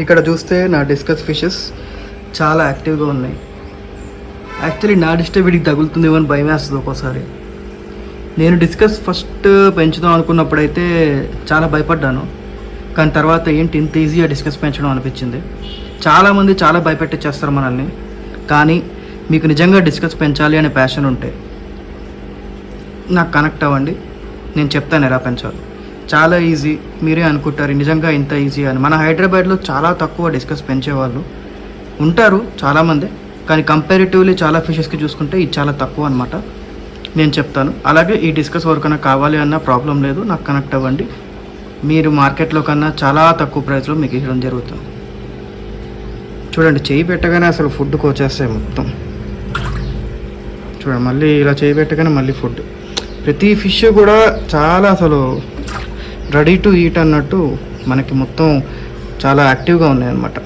ఇక్కడ చూస్తే నా డిస్కస్ ఫిషెస్ చాలా యాక్టివ్గా ఉన్నాయి. యాక్చువల్లీ నా డిస్టర్బ్ వీడికి తగులుతుందేమో అని భయం వేస్తుంది ఒక్కోసారి. నేను డిస్కస్ ఫస్ట్ పెంచుదాం అనుకున్నప్పుడైతే చాలా భయపడ్డాను, కానీ తర్వాత ఏంటి ఇంత ఈజీగా డిస్కస్ పెంచడం అనిపించింది. చాలామంది చాలా భయపెట్టేస్తారు మనల్ని, కానీ మీకు నిజంగా డిస్కస్ పెంచాలి అనే ప్యాషన్ ఉంటే నాకు కనెక్ట్ అవ్వండి, నేను చెప్తాను ఎలా పెంచాలి. చాలా ఈజీ. మీరే అనుకుంటారు నిజంగా ఇంత ఈజీ అని. మన హైదరాబాద్లో చాలా తక్కువ డిస్కస్ పెంచేవాళ్ళు ఉంటారు చాలామంది, కానీ కంపారిటివ్లీ చాలా ఫిషెస్కి చూసుకుంటే ఇది చాలా తక్కువ అనమాట. నేను చెప్తాను. అలాగే ఈ డిస్కస్ ఎవరికైనా కావాలి అన్న ప్రాబ్లం లేదు, నాకు కనెక్ట్ అవ్వండి. మీరు మార్కెట్లో కన్నా చాలా తక్కువ ప్రైస్లో మీకు ఇవ్వడం జరుగుతుంది. చూడండి, చేయి పెట్టగానే అసలు ఫుడ్కి వచ్చేస్తాయి మొత్తం. చూడండి, మళ్ళీ ఇలా చేయి పెట్టగానే మళ్ళీ ఫుడ్. ప్రతి ఫిష్ కూడా చాలా అసలు రెడీ టు ఈట్ అన్నట్టు మనకి మొత్తం చాలా యాక్టివ్గా ఉన్నాయి అన్నమాట.